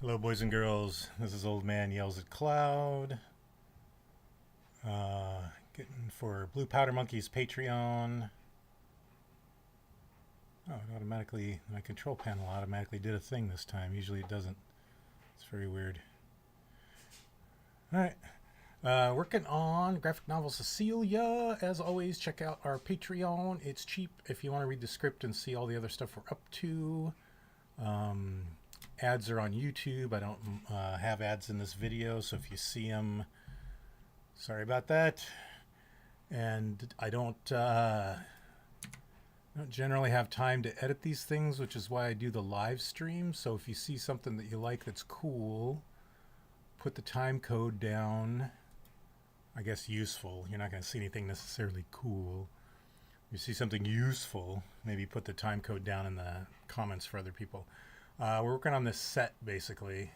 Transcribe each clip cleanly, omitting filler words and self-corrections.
Hello, boys and girls. This is Old Man Yells at Cloud. Getting for Blue Powder Monkey's Patreon. Oh, it automatically, my control panel automatically did a thing this time. Usually it doesn't. It's very weird. All right. Working on graphic novel Cecilia. As always, check out our Patreon. It's cheap if you want to read the script and see all the other stuff we're up to. Ads are on YouTube. I don't have ads in this video, so if you see them, sorry about that. And I don't generally have time to edit these things, which is why I do the live stream. So if you see something that you like that's cool, put the time code down. I guess useful. You're not going to see anything necessarily cool. If you see something useful, maybe put the time code down in the comments for other people. We're working on this set, basically.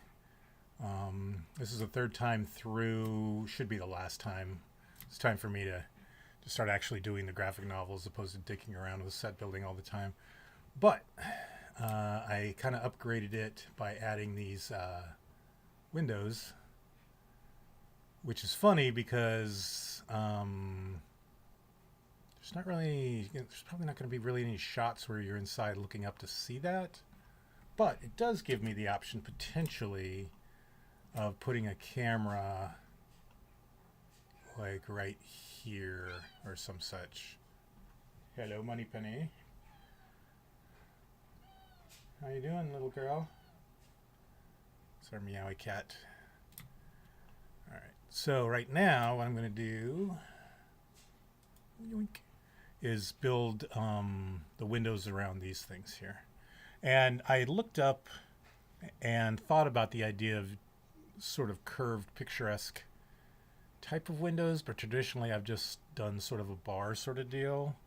This is the third time through. Should be the last time. It's time for me to start actually doing the graphic novel as opposed to dicking around with set building all the time. But I kind of upgraded it by adding these windows, which is funny because there's probably not going to be really any shots where you're inside looking up to see that. But it does give me the option, potentially, of putting a camera, like, right here or some such. Hello, Moneypenny. How you doing, little girl? It's our meowy cat. All right. So right now, what I'm going to do yoink, is build the windows around these things here. And I looked up and thought about the idea of sort of curved, picturesque type of windows, but traditionally I've just done sort of a bar sort of deal.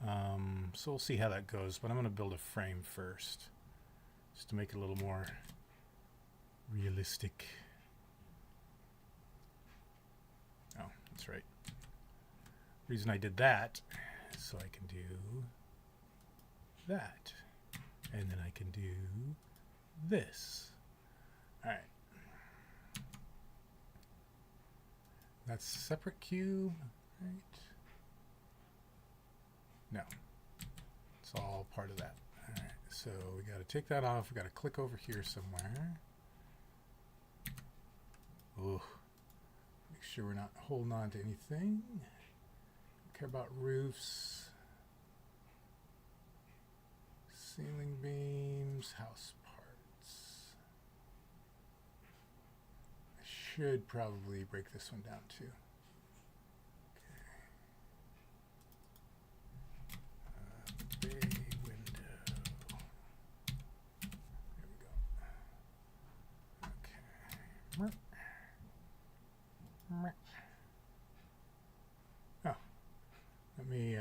So we'll see how that goes, but I'm going to build a frame first, just to make it a little more realistic. Oh, that's right. The reason I did that is so I can do that. And then I can do this. All right. That's a separate cube, right? No. It's all part of that. All right. So we got to take that off. We got to click over here somewhere. Ooh. Make sure we're not holding on to anything. Don't care about roofs. Ceiling beams, house parts. I should probably break this one down too. Okay. Bay window. There we go. Okay. Oh, let me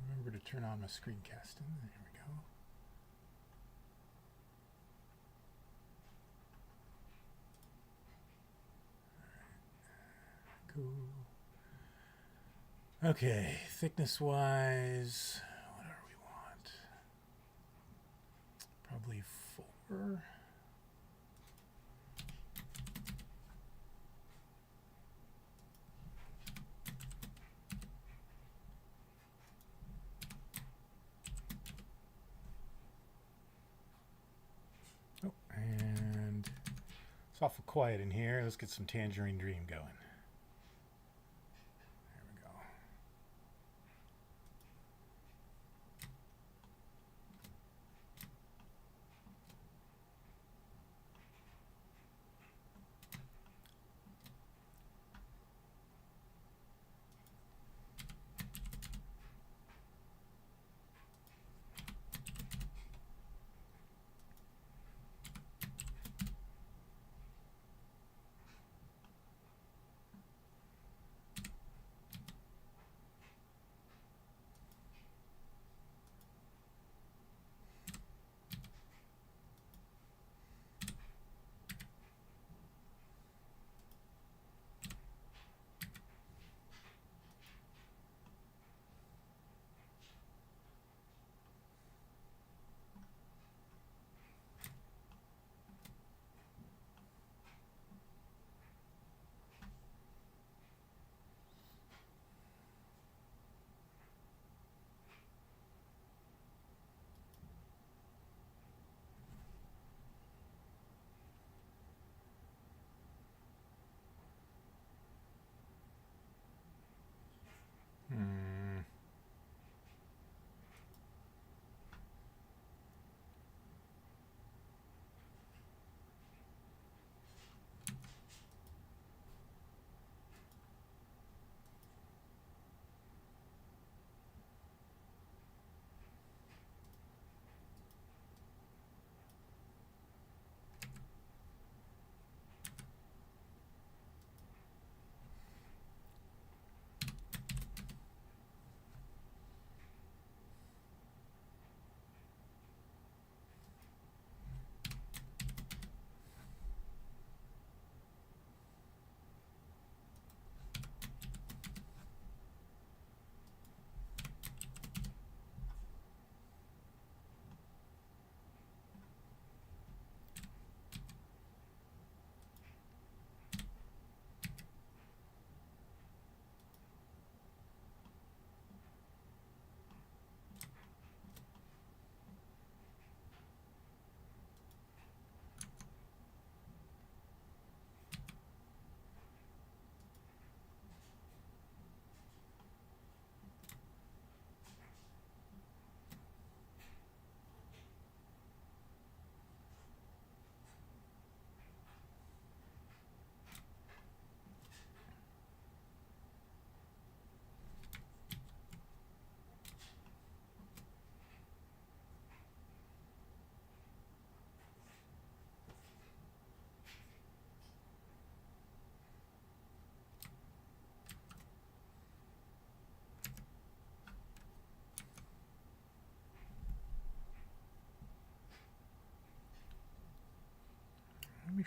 remember to turn on my screencasting. There we go. All right. Cool. Okay, thickness wise, whatever we want. Probably 4. And it's awful quiet in here. Let's get some Tangerine Dream going. There we go.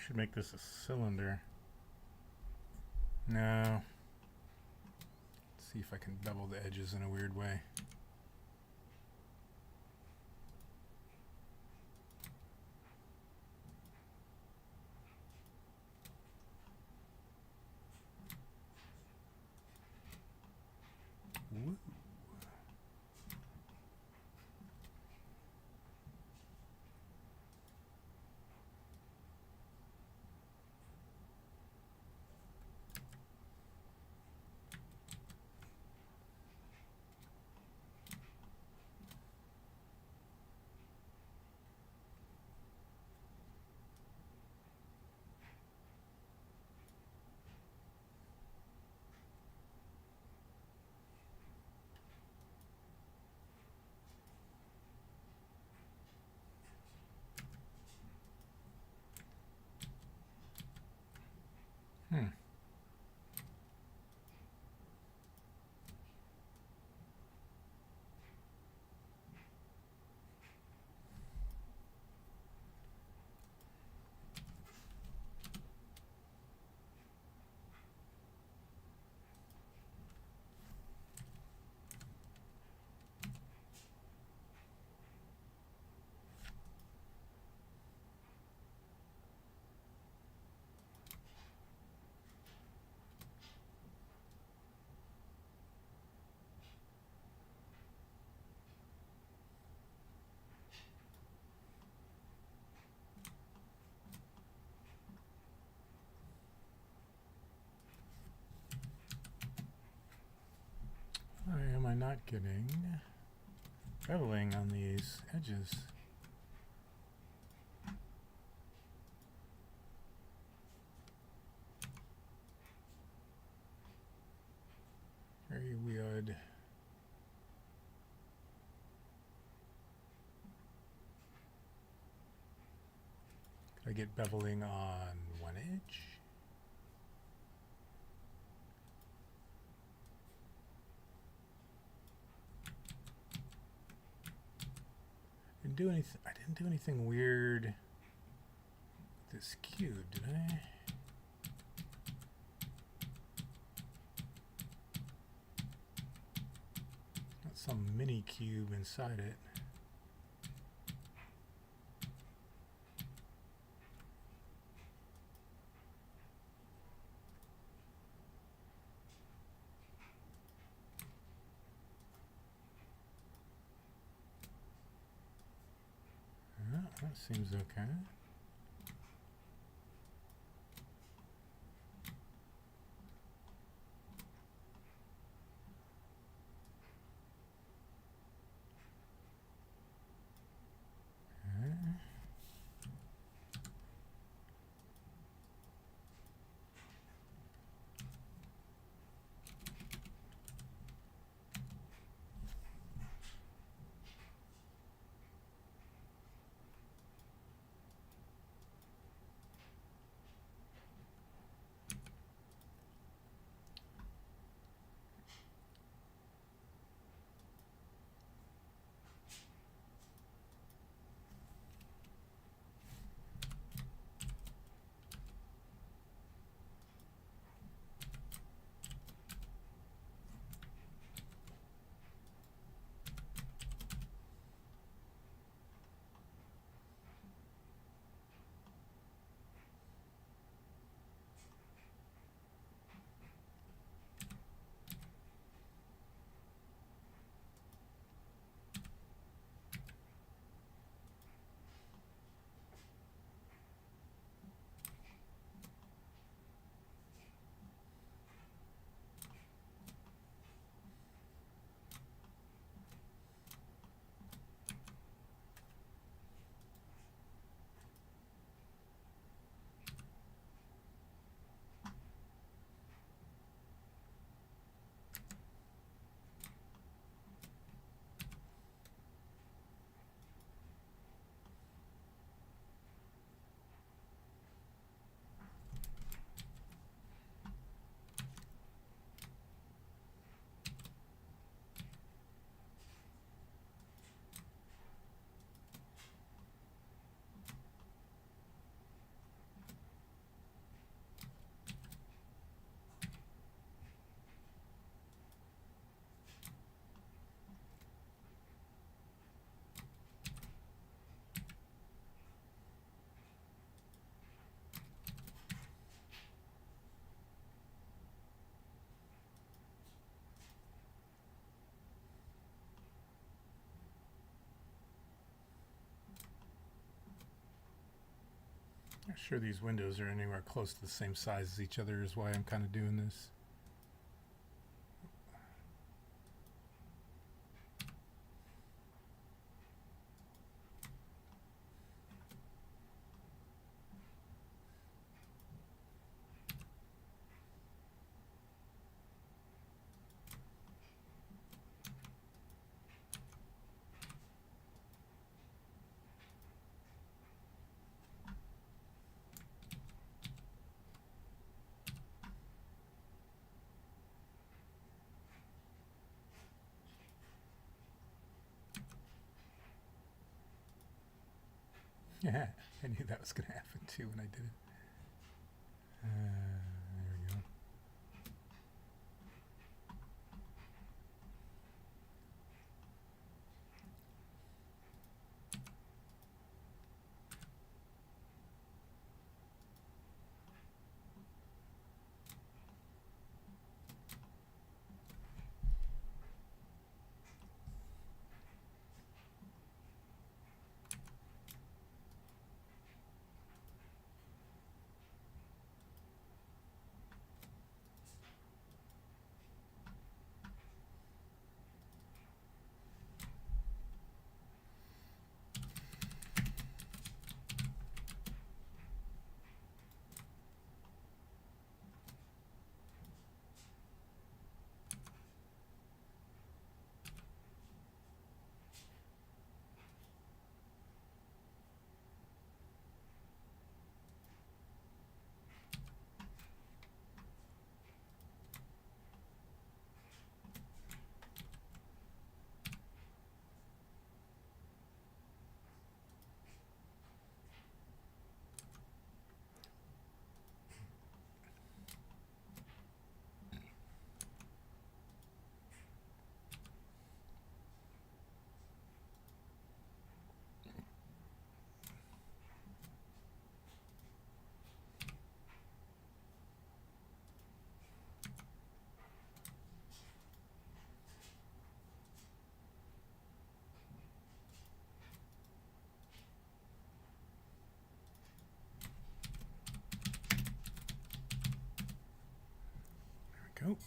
should make this a cylinder. No. Let's see if I can bevel the edges in a weird way. Woo. Hmm. Why am I not getting beveling on these edges? Very weird. Could I get beveling on one edge? I didn't do anything weird with this cube, did I? Got some mini cube inside it. That seems okay. I'm not sure these windows are anywhere close to the same size as each other is why I'm kind of doing this. Yeah, I knew that was going to happen too when I did it. There we go. There we go.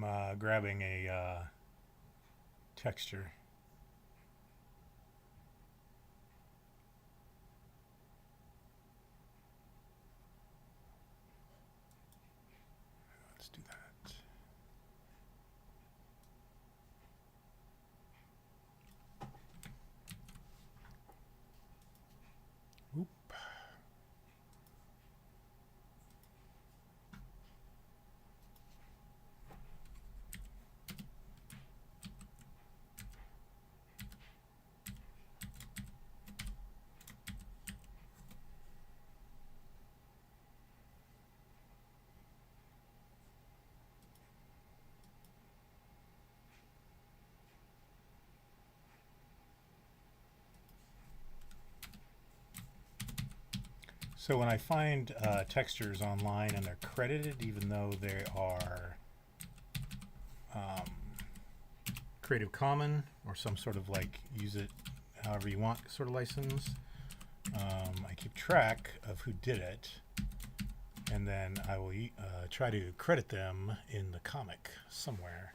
I'm grabbing a texture. Let's do that. Oop. So when I find textures online and they're credited, even though they are Creative Common or some sort of like use it however you want sort of license, I keep track of who did it, and then I will try to credit them in the comic somewhere.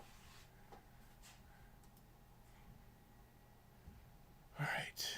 All right.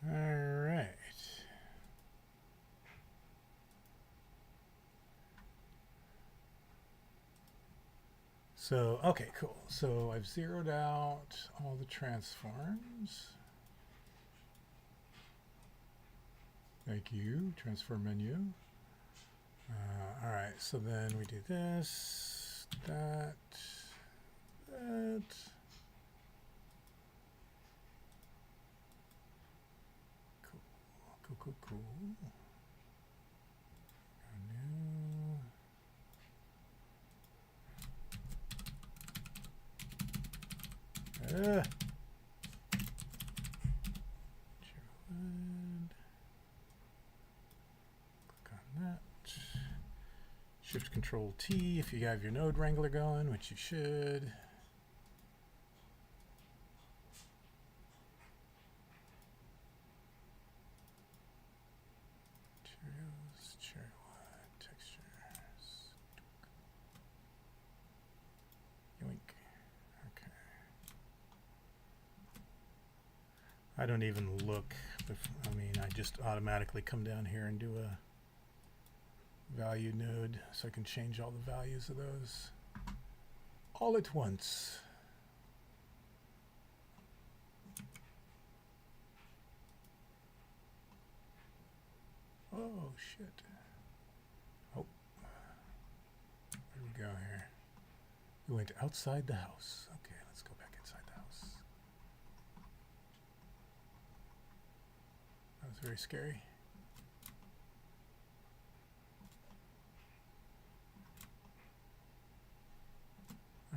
All right. So, okay, cool. So I've zeroed out all the transforms. Thank you, transform menu. All right, so then we do this, that. Cool. New. Click on that. Shift Control T if you have your node wrangler going, which you should. Materials, cherry wood, textures. Yoink. Okay. I don't even look. I mean, I just automatically come down here and do a value node so I can change all the values of those all at once. Oh shit. Oh, where do we go here? We went outside the house. Okay, let's go back inside the house. That was very scary.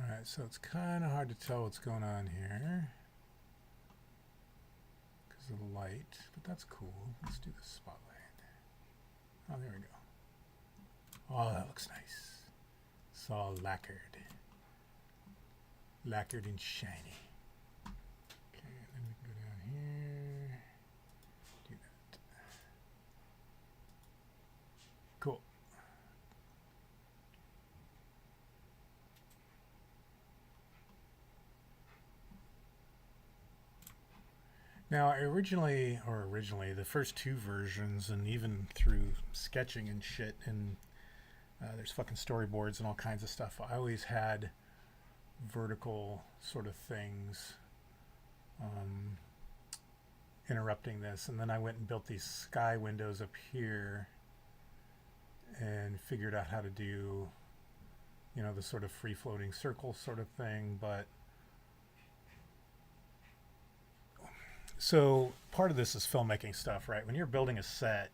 Alright, so it's kind of hard to tell what's going on here because of the light, but that's cool. Let's do the spotlight. Oh, there we go. Oh, that looks nice. It's all lacquered. Lacquered and shiny. Okay, and then we can go down here. Do that. Cool. Now, originally, the first two versions, and even through sketching and shit, and there's fucking storyboards and all kinds of stuff, I always had vertical sort of things interrupting this. And then I went and built these sky windows up here and figured out how to do, you know, the sort of free-floating circle sort of thing, but so part of this is filmmaking stuff, right? When you're building a set,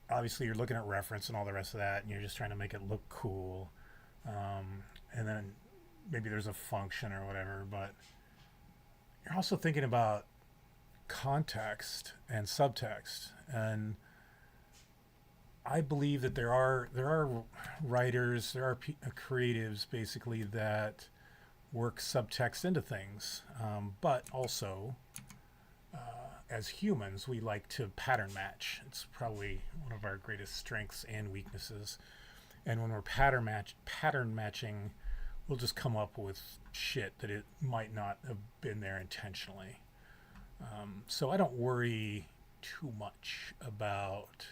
obviously you're looking at reference and all the rest of that, and you're just trying to make it look cool. And then maybe there's a function or whatever, but you're also thinking about context and subtext. And I believe that there are writers, there are creatives basically that work subtext into things, but also as humans, we like to pattern match. It's probably one of our greatest strengths and weaknesses. And when we're pattern matching, we'll just come up with shit that it might not have been there intentionally. So I don't worry too much about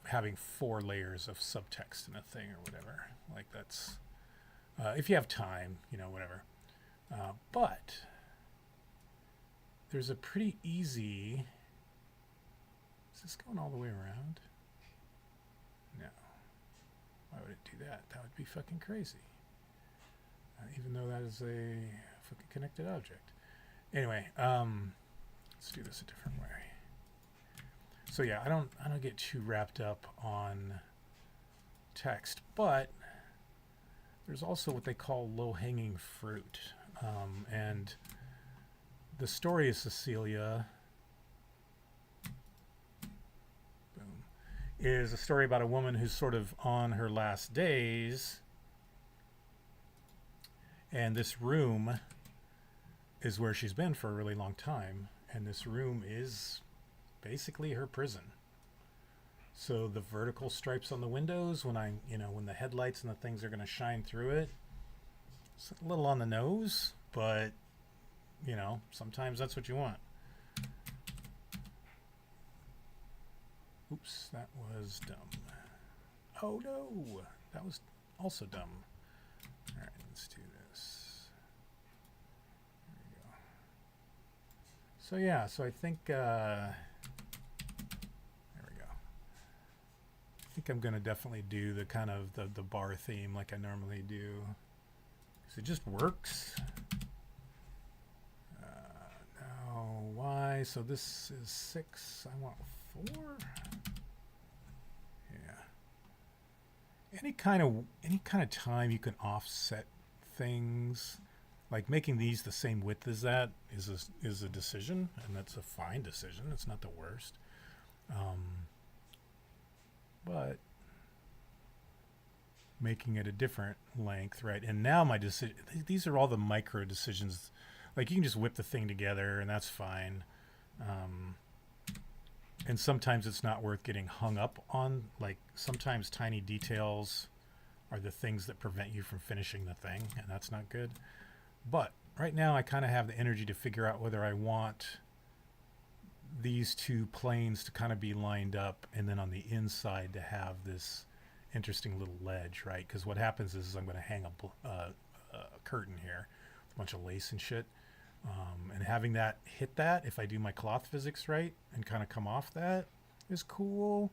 having 4 layers of subtext in a thing or whatever. Like that's if you have time, whatever. But there's a pretty easy. Is this going all the way around? No. Why would it do that? That would be fucking crazy. Even though that is a fucking connected object. Anyway, let's do this a different way. So yeah, I don't get too wrapped up on text, but there's also what they call low-hanging fruit, and the story of Cecilia is a story about a woman who's sort of on her last days, and this room is where she's been for a really long time, and this room is basically her prison. So the vertical stripes on the windows, when the headlights and the things are going to shine through it, it's a little on the nose, but sometimes that's what you want. Oops, that was dumb. Oh no, that was also dumb. All right, let's do this. There we go. So yeah, so I think there we go. I think I'm gonna definitely do the kind of the bar theme like I normally do, because it just works. Now why? So this is 6. I want 4. Any kind of time you can offset things, like making these the same width as that is a decision, and that's a fine decision. It's not the worst, but making it a different length, right? And now my decision. These are all the micro decisions. Like you can just whip the thing together, and that's fine. And sometimes it's not worth getting hung up on. Like sometimes tiny details are the things that prevent you from finishing the thing, and that's not good. But right now I kind of have the energy to figure out whether I want these 2 planes to kind of be lined up, and then on the inside to have this interesting little ledge, right? Because what happens is I'm going to hang a curtain here, a bunch of lace and shit. And having that hit that, if I do my cloth physics right and kind of come off that, is cool.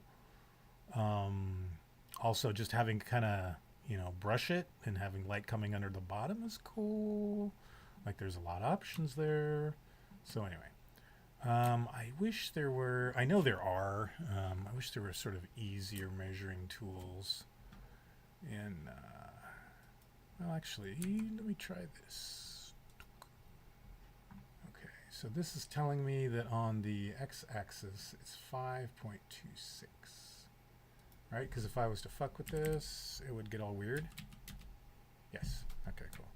Also just having kind of, brush it and having light coming under the bottom is cool. Like there's a lot of options there. So anyway, I wish there were, I know there are, I wish there were sort of easier measuring tools. And, well actually, let me try this. So this is telling me that on the x-axis it's 5.26, right? Because if I was to fuck with this, it would get all weird. Yes. Okay, cool.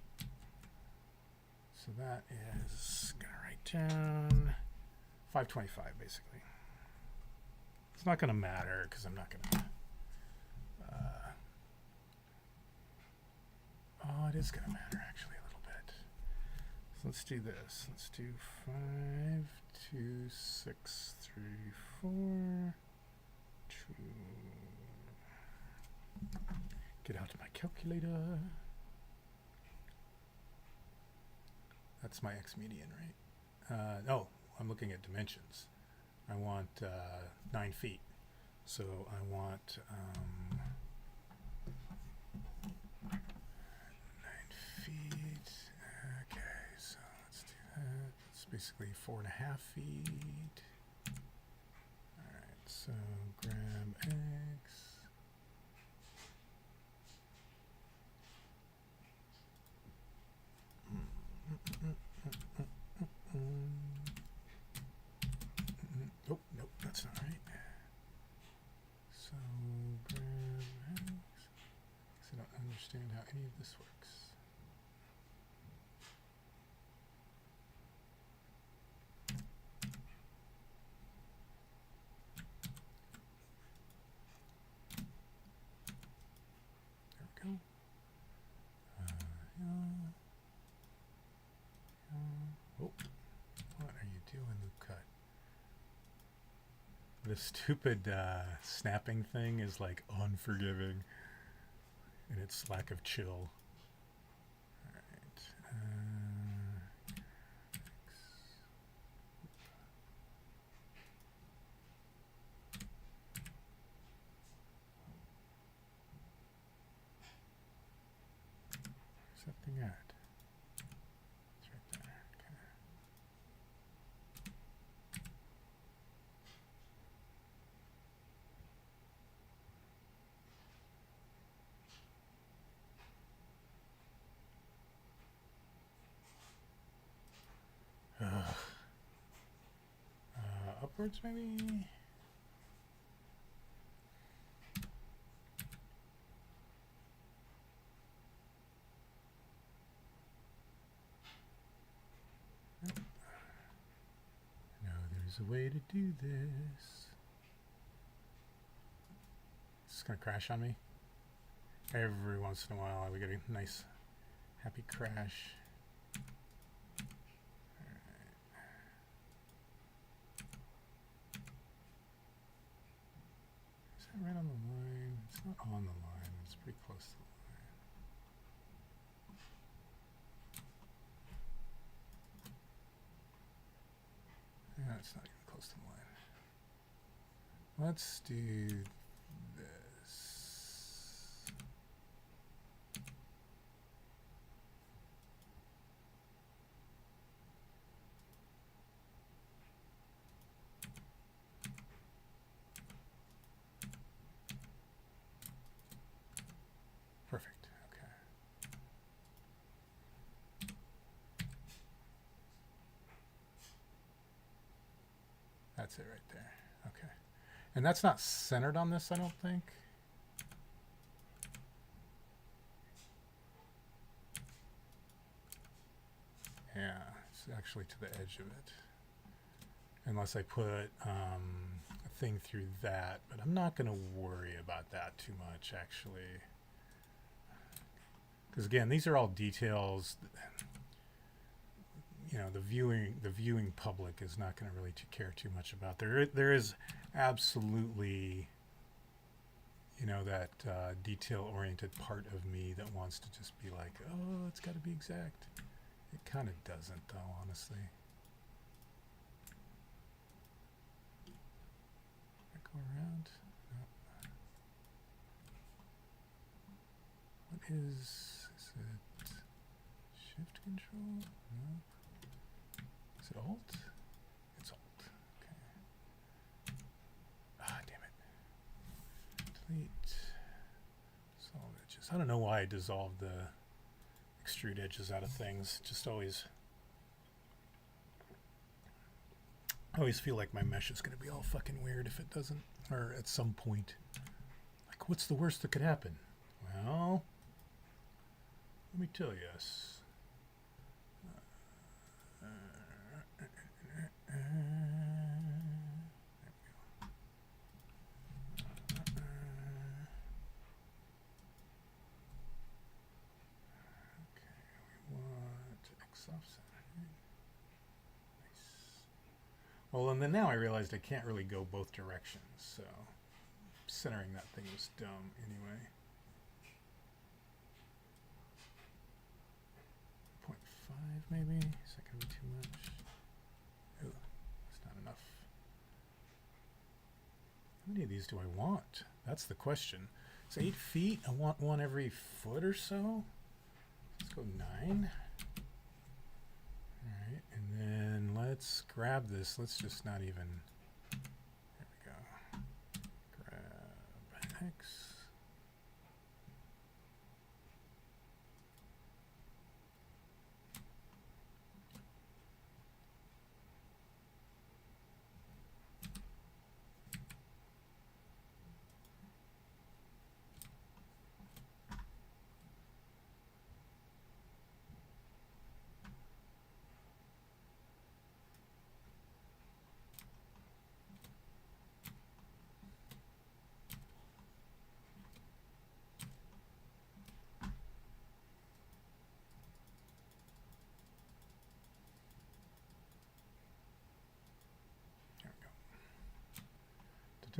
So that is gonna write down 525 basically. It's not gonna matter because I'm not gonna. Oh, it is gonna matter actually. So let's do this. Let's do 5, 2, 6, 3, 4, 2. Get out my calculator. That's my x median, right? No, I'm looking at dimensions. I want 9 feet. So I want 9 feet. It's basically 4.5 feet. Alright, so grab X. Oh, nope, that's not right. this works. There we go. Oh, what are you doing, Loop Cut? The stupid snapping thing is like unforgiving in its lack of chill. Alright. Where's that thing at? It's right there. Okay. Upwards, maybe? Nope. No, there's a way to do this. It's gonna crash on me. Every once in a while, we get a nice, happy crash. Right on the line. It's not on the line. It's pretty close to the line. Yeah, it's not even close to the line. Let's do this. Perfect. Okay. That's it right there. Okay. And that's not centered on this, I don't think. Yeah, it's actually to the edge of it. Unless I put a thing through that, but I'm not going to worry about that too much, actually. Because again, these are all details. You know, the viewing public is not going to really care too much about. There is absolutely, you know, that detail-oriented part of me that wants to just be like, oh, it's got to be exact. It kind of doesn't, though, honestly. Go around. No. What is it? Shift control? No. Is it Alt? It's Alt. Okay. Ah, damn it. Delete. Solve edges. I don't know why I dissolved the extrude edges out of things. Just always feel like my mesh is going to be all fucking weird if it doesn't, or at some point. Like, what's the worst that could happen? Well, let me tell you. Well, and then now I realized I can't really go both directions, so centering that thing was dumb anyway. 0.5 maybe? Is that going to be too much? Oh, that's not enough. How many of these do I want? That's the question. It's 8 feet. I want one every foot or so. Let's go 9. Alright, and then let's grab this. Let's just not even... There we go. Grab X.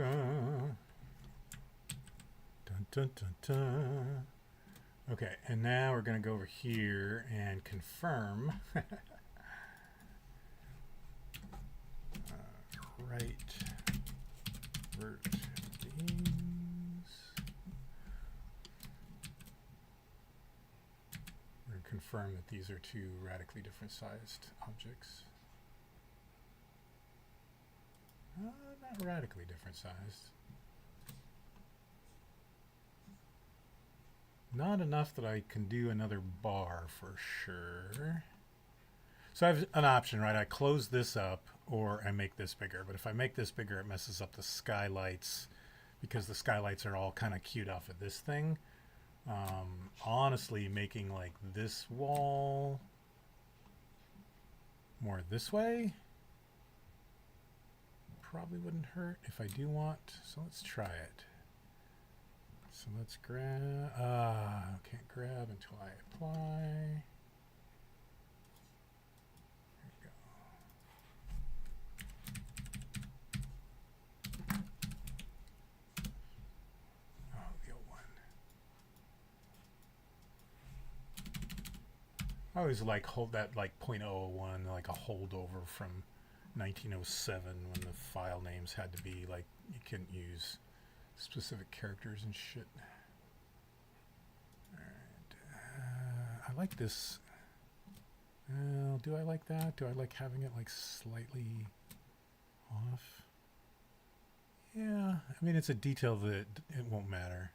Dun, dun, dun, dun, dun. Okay, and now we're going to go over here and confirm. Right vert beams. We're going to confirm that these are two radically different sized objects. Not radically different sized. Not enough that I can do another bar for sure. So I have an option, right? I close this up or I make this bigger. But if I make this bigger, it messes up the skylights because the skylights are all kind of cued off of this thing. Honestly, making like this wall more this way probably wouldn't hurt if I do want. So let's try it. So let's grab, can't grab until I apply. There we go. Oh, the old one. I always like hold that like 0.001, like a holdover from 1907 when the file names had to be like, you couldn't use specific characters and shit. Alright, I like this. Do I like that? Do I like having it like slightly off? Yeah, I mean it's a detail that it won't matter.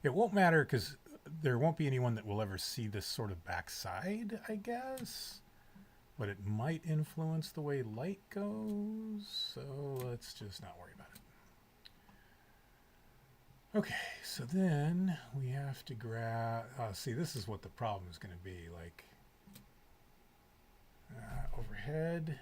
It won't matter because there won't be anyone that will ever see this sort of backside, I guess. But it might influence the way light goes, so let's just not worry about it. Okay, so then we have to grab, see, this is what the problem is going to be, like, overhead.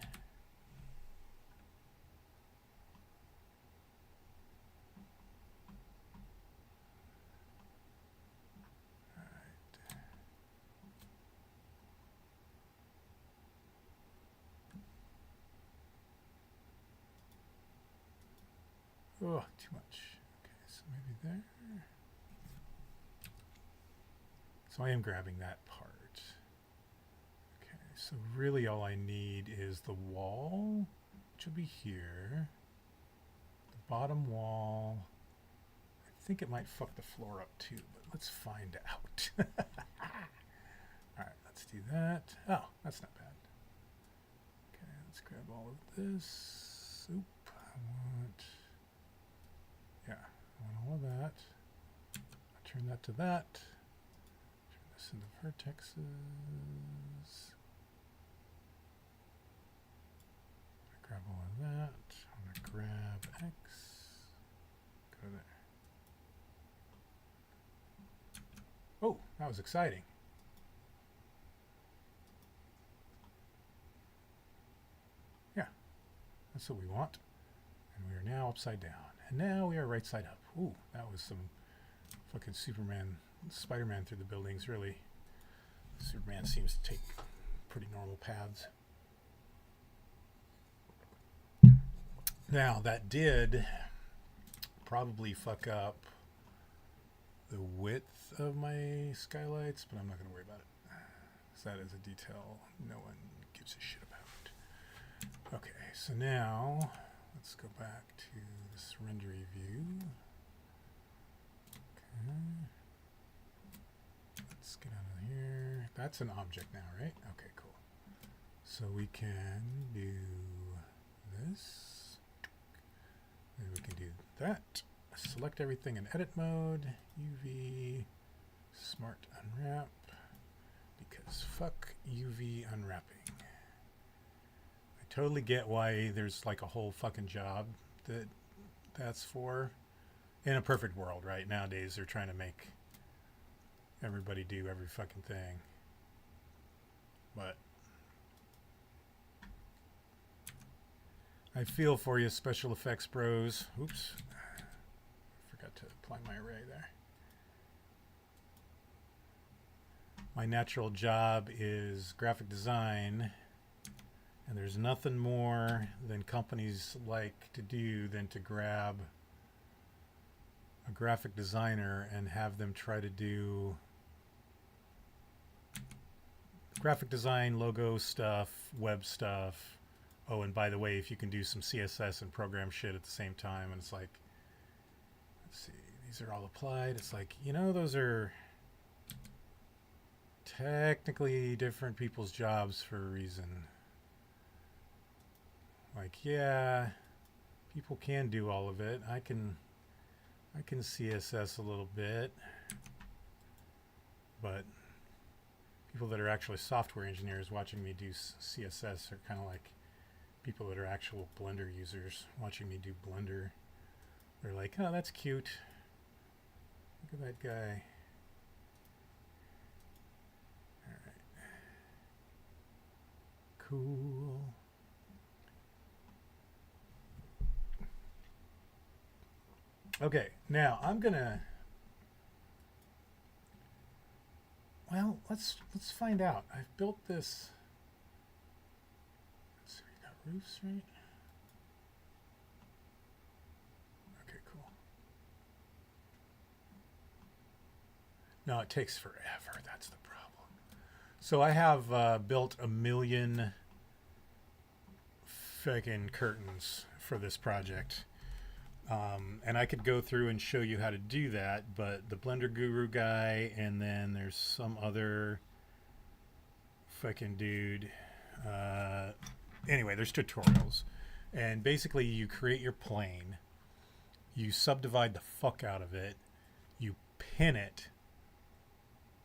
Oh, too much. Okay, so maybe there. So I am grabbing that part. Okay, so really all I need is the wall, which will be here. The bottom wall. I think it might fuck the floor up too, but let's find out. Alright, let's do that. Oh, that's not bad. Okay, let's grab all of this. Oop, I want... Yeah, I want all of that. I'll turn that to that. Turn this into vertexes. I grab all of that. I'm going to grab X. Go there. Oh, that was exciting. Yeah, that's what we want. And we are now upside down. And now we are right side up. Ooh, that was some fucking Superman, Spider-Man through the buildings, really. Superman seems to take pretty normal paths. Now, that did probably fuck up the width of my skylights, but I'm not going to worry about it. So that is a detail no one gives a shit about. Okay, so now let's go back to this rendery view. Okay. Let's get out of here. That's an object now, right? Okay, cool. So we can do this. Maybe we can do that. Select everything in edit mode. UV smart unwrap. Because fuck UV unwrapping. I totally get why there's like a whole fucking job that's for. In a perfect world, right? Nowadays they're trying to make everybody do every fucking thing. But I feel for you, special effects bros. Oops. Forgot to apply my array there. My natural job is graphic design, And there's nothing more than companies like to do than to grab a graphic designer and have them try to do graphic design, logo stuff, web stuff. Oh, and by the way, if you can do some CSS and program shit at the same time, and it's like, let's see, these are all applied. It's like, you know, those are technically different people's jobs for a reason. Like, yeah, people can do all of it. I can CSS a little bit, but people that are actually software engineers watching me do CSS are kind of like people that are actual Blender users watching me do Blender. They're like, oh, that's cute. Look at that guy. All right. Cool. Okay, now I'm gonna. Well, let's find out. I've built this. Let's see, we got roofs, right? Okay, cool. No, it takes forever. That's the problem. So I have built 1 million fucking curtains for this project. And I could go through and show you how to do that, but the Blender Guru guy, and then there's some other fucking dude. Anyway, there's tutorials. And basically, you create your plane, you subdivide the fuck out of it, you pin it,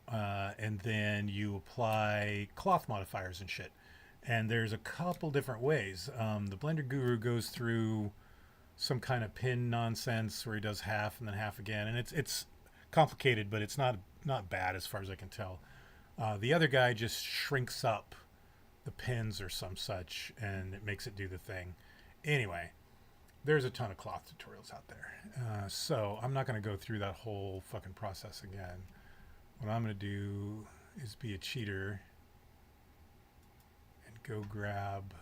and then you apply cloth modifiers and shit. And there's a couple different ways. The Blender Guru goes through some kind of pin nonsense where he does half and then half again, and it's complicated, but it's not bad as far as I can tell. The other guy just shrinks up the pins or some such, and it makes it do the thing. Anyway, there's a ton of cloth tutorials out there, so I'm not going to go through that whole fucking process again. What I'm going to do is be a cheater and go grab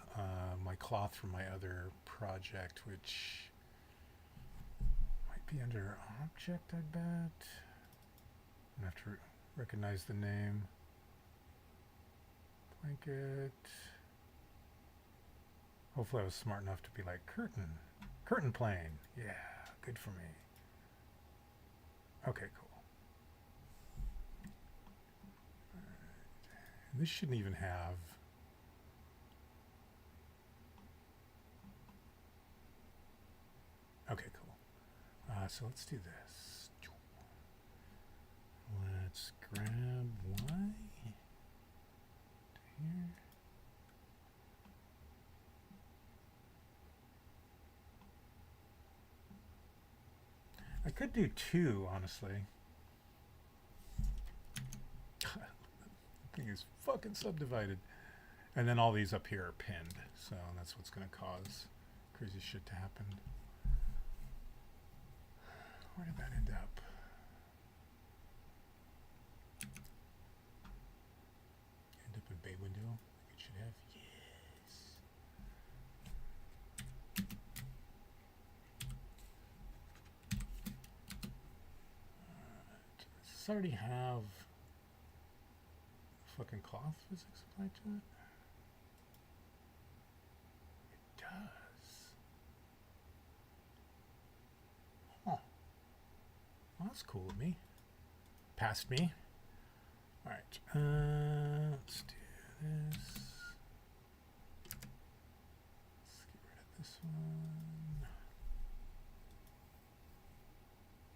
my cloth from my other project, which might be under object, I bet. I have to recognize the name. Blanket. Hopefully I was smart enough to be like, curtain plane. Yeah, good for me. Okay, cool. All right. This shouldn't even have. Okay, cool. So let's do this. Let's grab Y here. I could do 2, honestly. The thing is fucking subdivided. And then all these up here are pinned. So that's what's going to cause crazy shit to happen. Where did that end up? End up in bay window, like it should have. Yes. Alright. Does this already have fucking cloth physics applied to it? It does. Huh. Well, that's cool with me. Past me. Alright. Let's do this. Let's get rid of this one.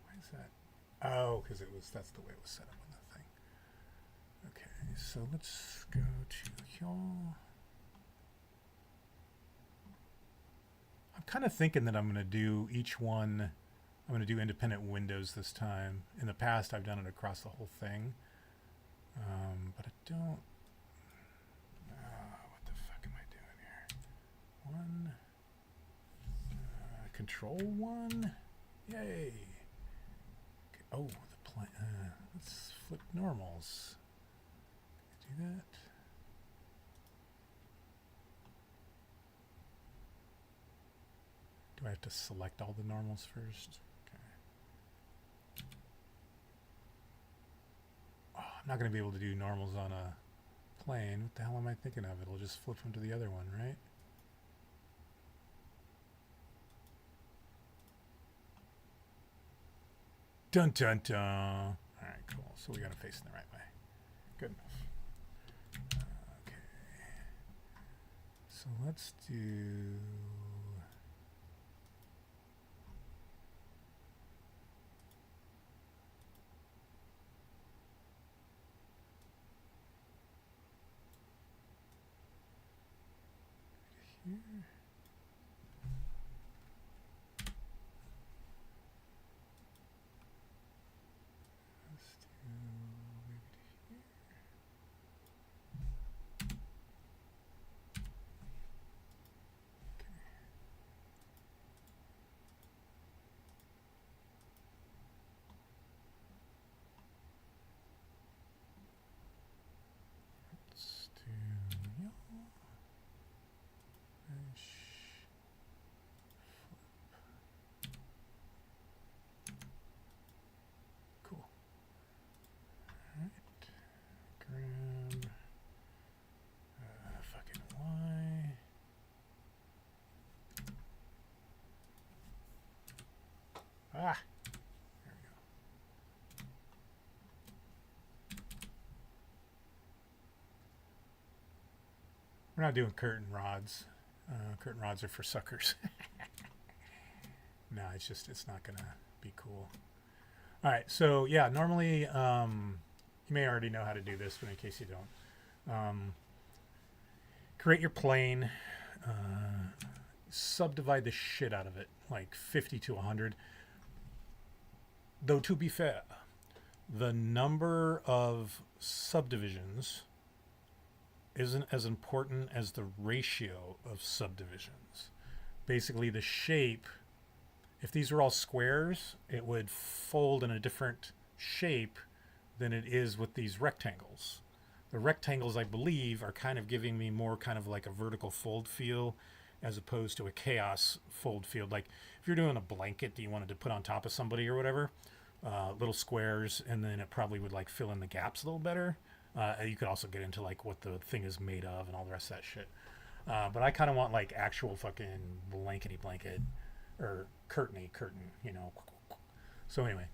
Why is that? Oh, because that's the way it was set up on the thing. Okay, so let's go to here. I'm kind of thinking that I'm going to do each one. I'm going to do independent windows this time. In the past, I've done it across the whole thing. But I don't... what the fuck am I doing here? One. Control 1. Yay. Okay. Oh, the plan. Let's flip normals. Do that. have to select all the normals first. Okay. Oh, I'm not going to be able to do normals on a plane. What the hell am I thinking of? It'll just flip them to the other one, right? Dun dun dun. All right, cool. So we got to face in the right way. Good enough. Okay. So let's do. Here. Cool. All right. Grab fucking Y. Ah. There we go. We're not doing curtain rods. Curtain rods are for suckers. No, it's not gonna be cool. All right, so yeah, normally you may already know how to do this, but in case you don't, create your plane, subdivide the shit out of it, like 50 to 100. Though to be fair, the number of subdivisions isn't as important as the ratio of subdivisions. Basically, the shape, if these were all squares, it would fold in a different shape than it is with these rectangles. The rectangles, I believe, are kind of giving me more kind of like a vertical fold feel as opposed to a chaos fold feel. Like if you're doing a blanket that you wanted to put on top of somebody or whatever, little squares, and then it probably would like fill in the gaps a little better. You could also get into like what the thing is made of and all the rest of that shit. But I kind of want like actual fucking blankety blanket or curtain, you know. So anyway,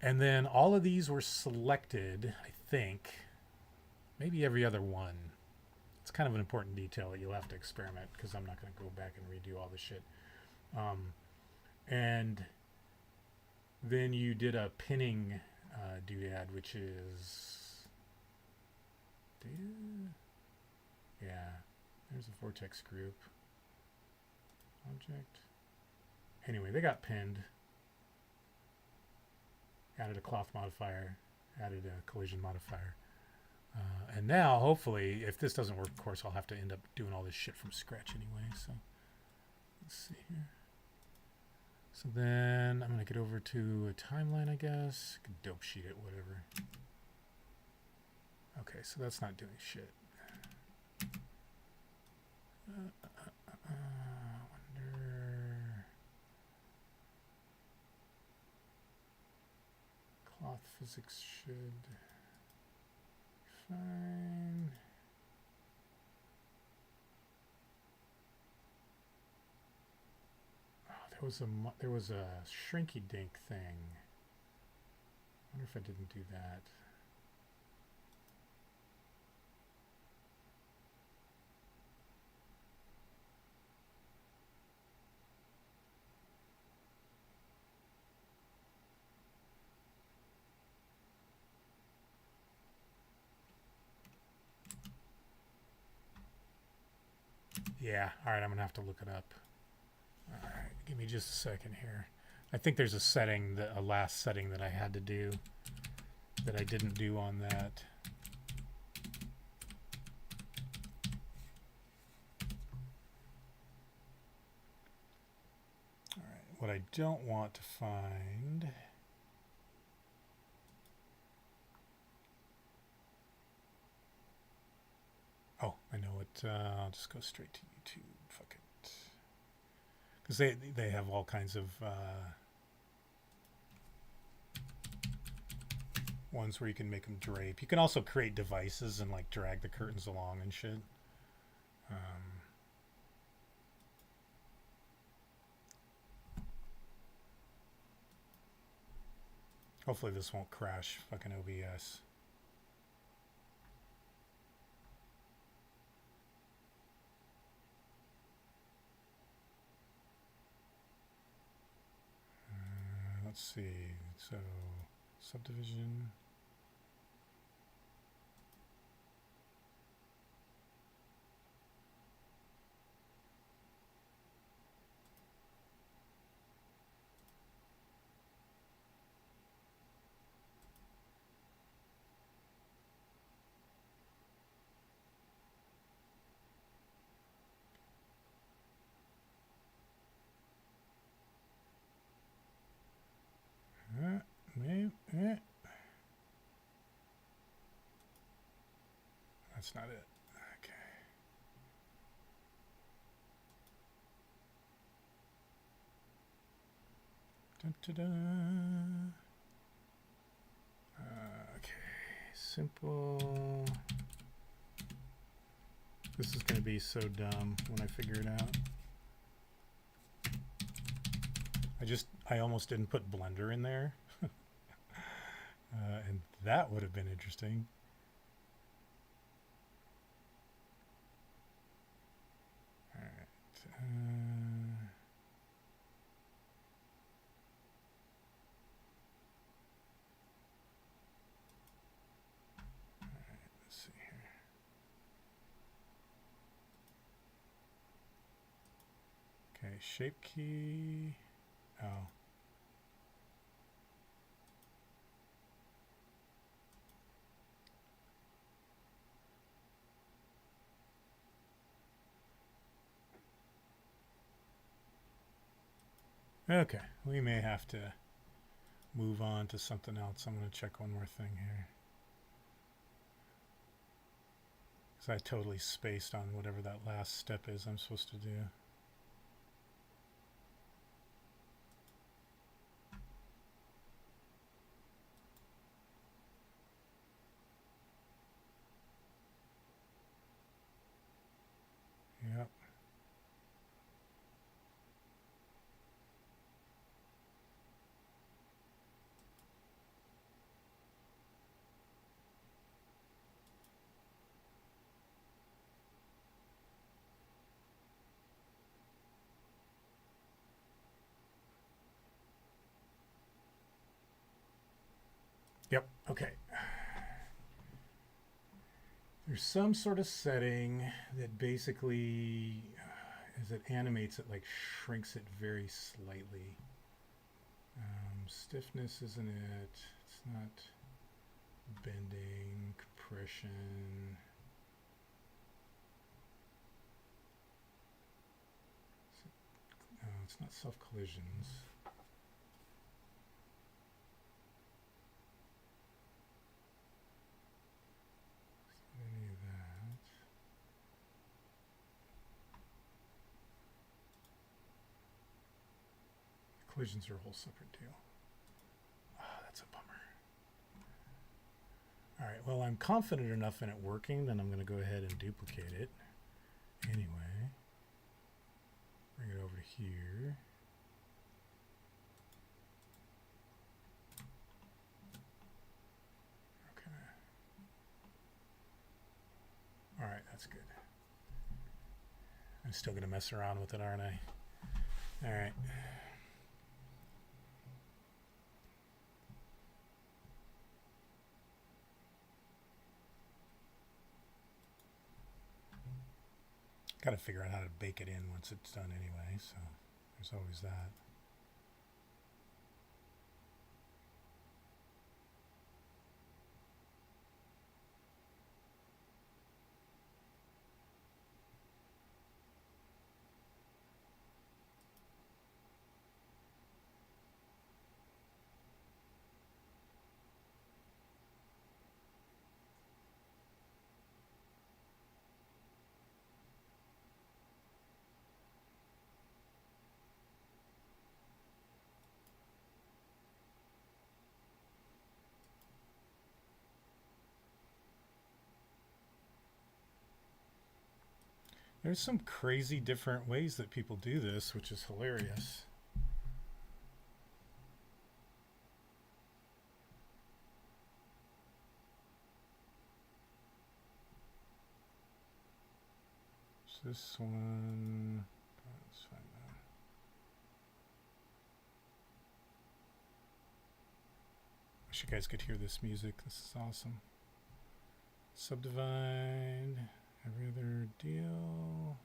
and then all of these were selected, I think, maybe every other one. It's kind of an important detail that you'll have to experiment because I'm not going to go back and redo all this shit. And then you did a pinning doodad, which is data. Yeah, there's a vortex group. Object. Anyway, they got pinned. Added a cloth modifier. Added a collision modifier. And now, hopefully, if this doesn't work, of course, I'll have to end up doing all this shit from scratch anyway. So, let's see here. So then I'm going to get over to a timeline, I guess. I can dope sheet it, whatever. Okay, so that's not doing shit. Wonder. Cloth physics should be fine. Oh, there was a shrinky dink thing. I wonder if I didn't do that. Yeah, all right, I'm going to have to look it up. All right, give me just a second here. I think there's a setting, a last setting that I had to do that I didn't do on that. All right, what I don't want to find... Oh, I know it. I'll just go straight to YouTube. Fuck it. because they have all kinds of ones where you can make them drape. You can also create devices and like drag the curtains along and shit. Hopefully this won't crash fucking OBS. Let's see. So subdivision. That's not it. Okay. Dun, dun, dun. Okay, simple. This is going to be so dumb when I figure it out. I almost didn't put Blender in there. And that would have been interesting. All right. All right, let's see here. Okay, shape key. Oh. Okay, we may have to move on to something else. I'm going to check one more thing here. Because I totally spaced on whatever that last step is I'm supposed to do. Yep. Yep, okay. There's some sort of setting that basically, as it animates it, like shrinks it very slightly. Stiffness isn't it? It's not bending, compression. No, it's not self-collisions. Any of that. Collisions are a whole separate deal. Oh, that's a bummer. All right, well, I'm confident enough in it working, then I'm going to go ahead and duplicate it. Anyway, bring it over to here. Okay. All right, that's good. I'm still going to mess around with it, aren't I? All right. Got to figure out how to bake it in once it's done anyway, so there's always that. There's some crazy different ways that people do this, which is hilarious. So this one, let's find that. Wish you guys could hear this music. This is awesome. Subdivide, every other deal.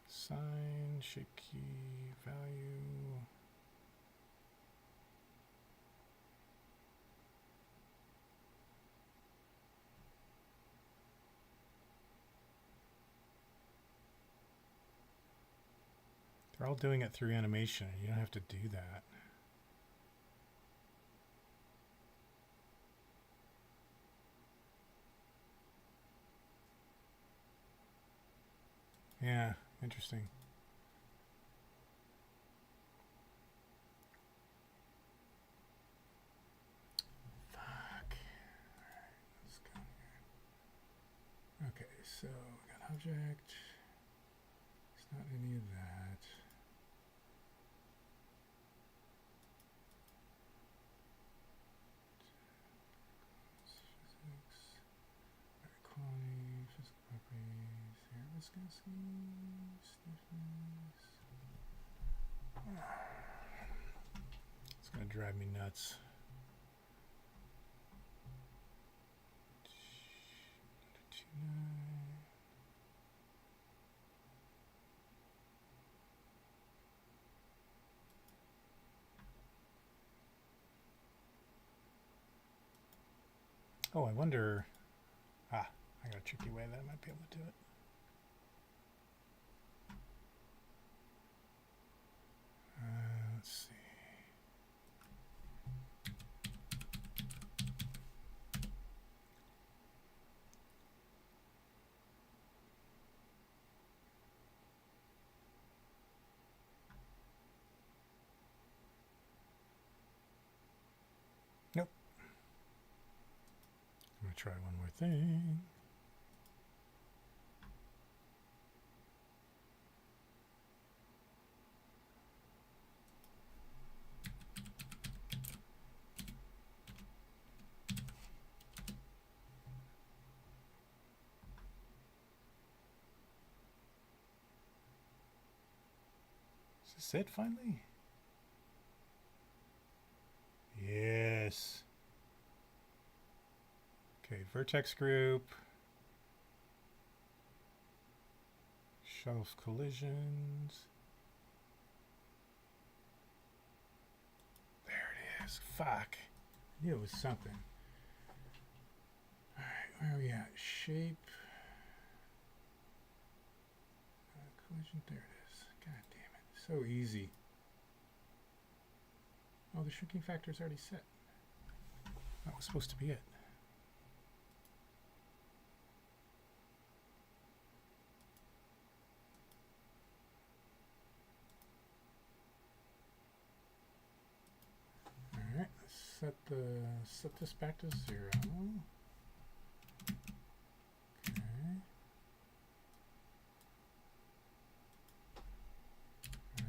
Sign, shape key, value. They're all doing it through animation. You don't have to do that. Yeah, interesting. Fuck. Alright, let's go here. Okay, so we got object. It's not any of that. Physics. Alright, quality, physical properties. Here, viscosity, stiffness. It's gonna drive me nuts. Oh, I wonder. I got a tricky way that I might be able to do it. Let's see. Nope. I'm going to try one more thing. Is this it finally? Yes. Okay, vertex group. Shelf collisions. There it is. Fuck. I knew it was something. Alright, where are we at? Shape. Collision. There it is. God damn it. So easy. Oh, the shrinking factor is already set. That was supposed to be it. Alright, let's set this back to 0. Okay.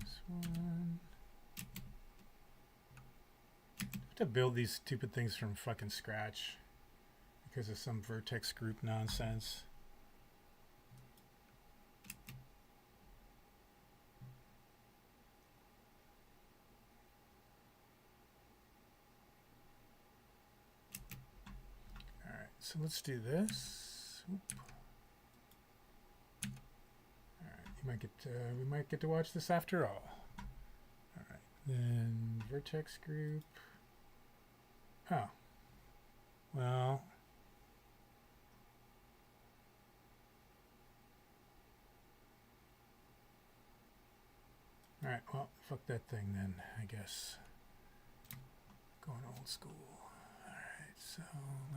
This one. I have to build these stupid things from fucking scratch because of some vertex group nonsense. So let's do this. Oop. All right, we might get to watch this after all. All right, then vertex group. Oh, well. All right, well, fuck that thing then, I guess. Going old school. So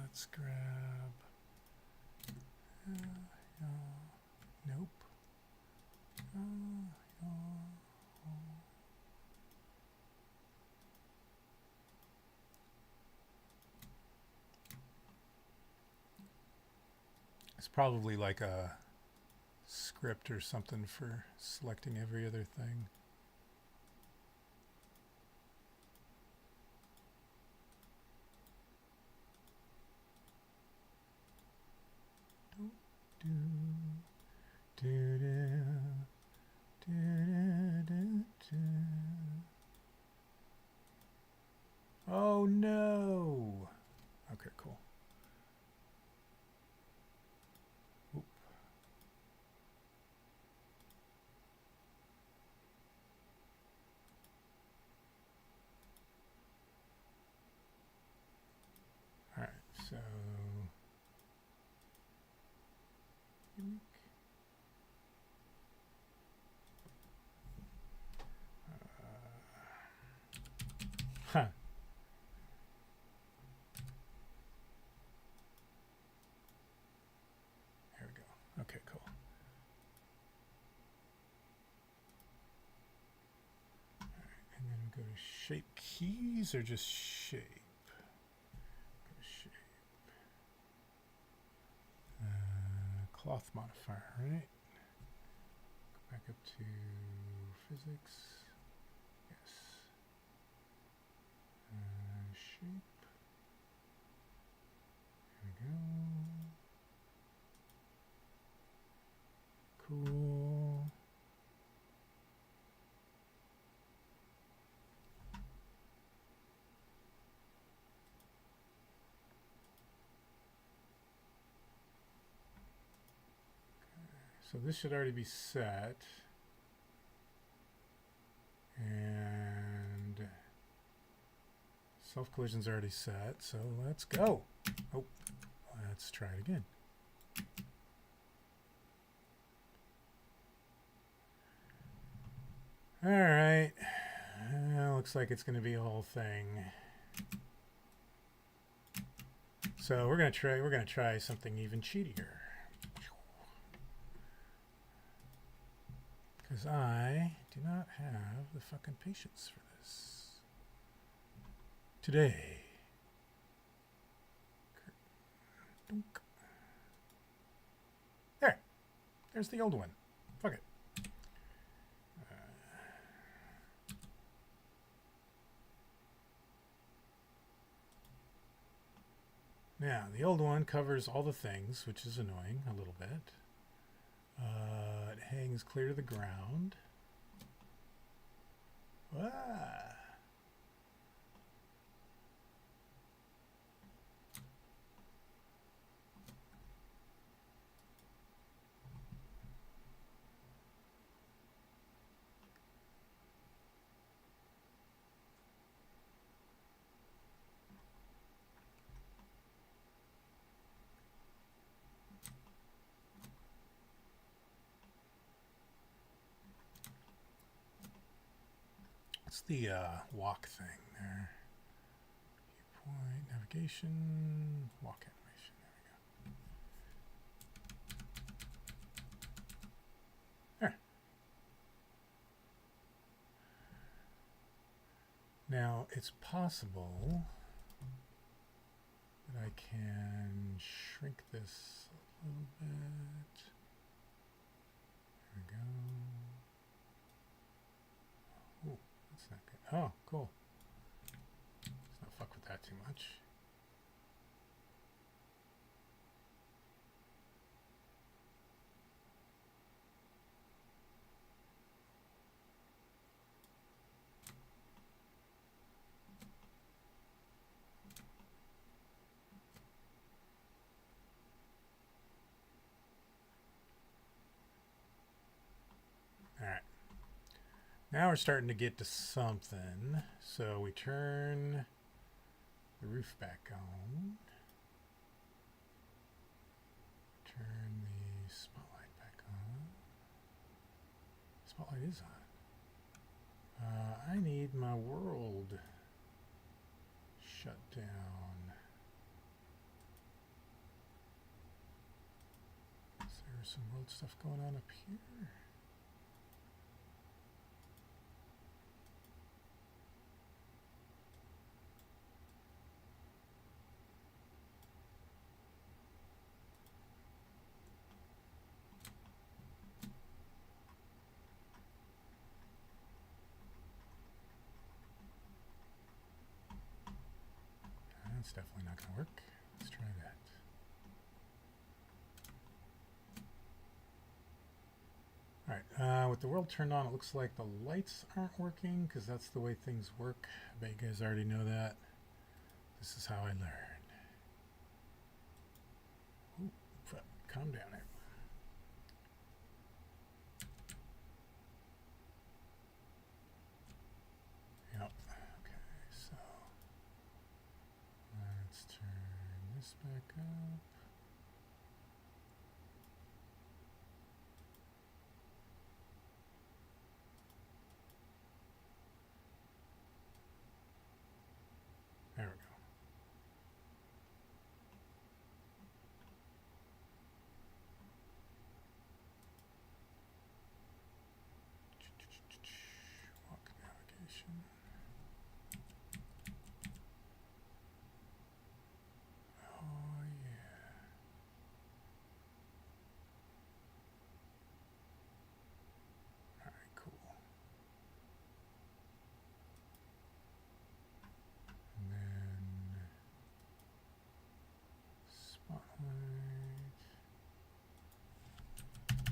let's grab. Nope. It's probably like a script or something for selecting every other thing. Oh no! Okay, cool. Oop. All right, so huh. There we go. Okay, cool. All right, and then go to shape keys or just shape. Go to shape. Cloth modifier, right? Go back up to physics. Yes. Shape. There we go. Cool. So this should already be set. And self collision's already set, so let's go. Oh, let's try it again. All right. Looks like it's going to be a whole thing. So we're going to try something even cheatier. Because I do not have the fucking patience for this. Today. There. There's the old one. Fuck it. Now, the old one covers all the things, which is annoying a little bit. It hangs clear to the ground. Ah. What's the walk thing there? Viewpoint, navigation, walk animation. There we go. There. Now, it's possible that I can shrink this a little bit. There we go. Oh, that's not good. Oh, cool. Let's not fuck with that too much. Now we're starting to get to something. So we turn the roof back on. Turn the spotlight back on. Spotlight is on. I need my world shut down. Is there some world stuff going on up here? That's definitely not going to work. Let's try that. Alright, with the world turned on, it looks like the lights aren't working because that's the way things work. I bet you guys already know that. This is how I learned. Ooh, calm down there. Yep. Okay, so let's turn this back up. There we go. Walk navigation. Oh yeah. Alright, cool. And then spotlight.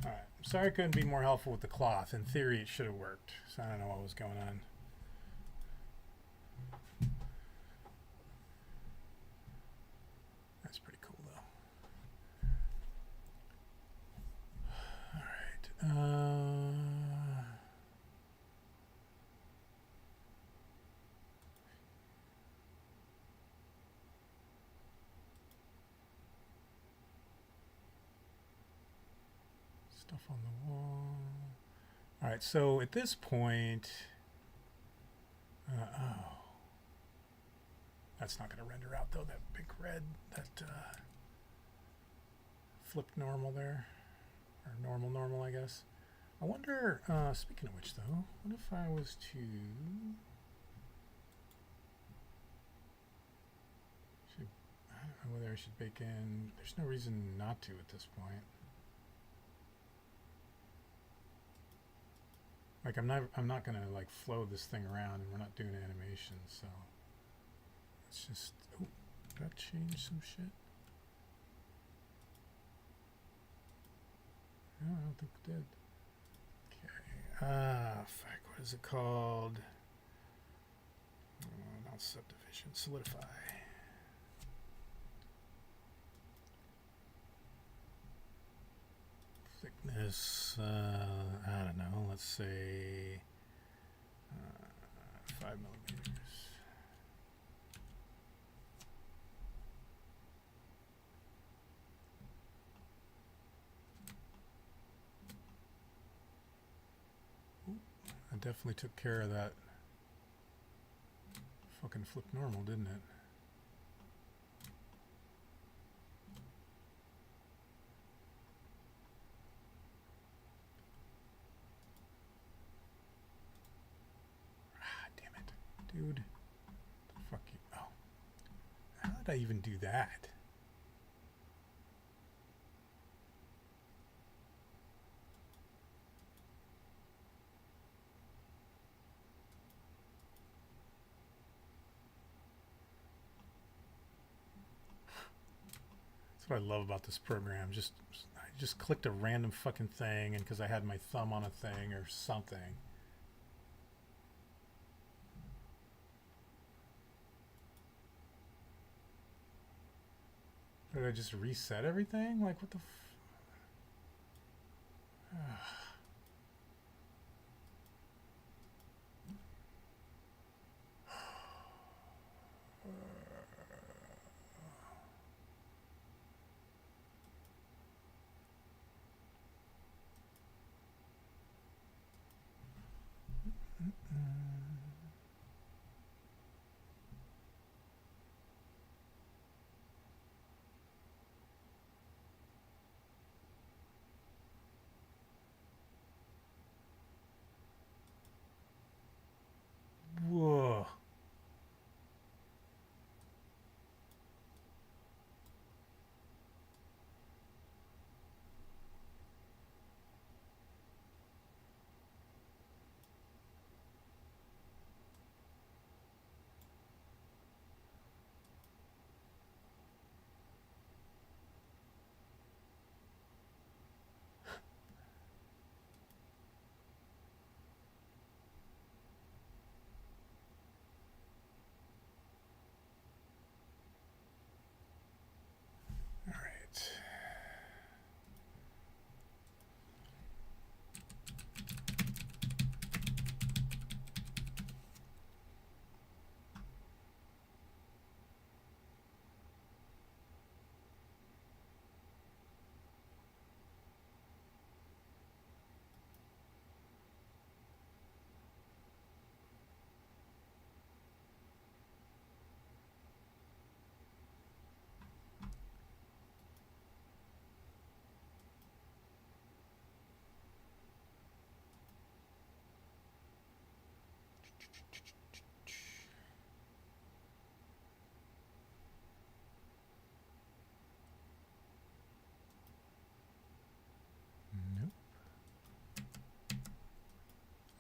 Alright, I'm sorry I couldn't be more helpful with the cloth. In theory, it should have worked. So I don't know what was going on. That's pretty cool, though. Alright. Stuff on the wall. Alright, so at this point... oh. That's not going to render out, though, that big red, that flipped normal there. Or normal, I guess. I wonder, speaking of which, though, what if I was to... I don't know whether I should bake in... There's no reason not to at this point. Like, I'm not going to, like, flow this thing around, and we're not doing animation, so... Let's just... Oh, did that change some shit? No, I don't think it did. Okay. Fuck, what is it called? Not subdivision. Solidify. Thickness, I don't know, let's say 5 millimeters. I definitely took care of that fucking flip normal, didn't it? Ah, damn it. Dude. Fuck you. Oh. How did I even do that? What I love about this program. I just clicked a random fucking thing, and because I had my thumb on a thing or something. Did I just reset everything? Like, what the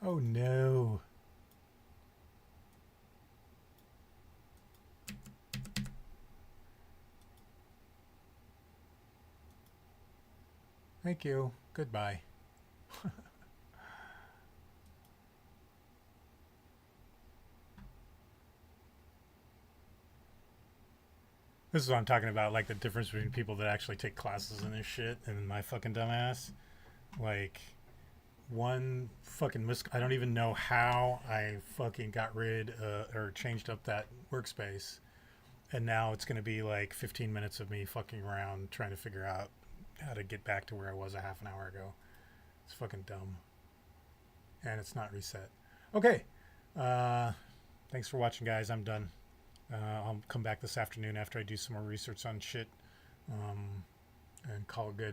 Oh no. Thank you. Goodbye. This is what I'm talking about, like the difference between people that actually take classes in this shit and my fucking dumbass. Like, one fucking I don't even know how I fucking got rid or changed up that workspace. And now it's going to be like 15 minutes of me fucking around trying to figure out how to get back to where I was a half an hour ago. It's fucking dumb. And it's not reset. Okay. Thanks for watching, guys. I'm done. I'll come back this afternoon after I do some more research on shit and call it good.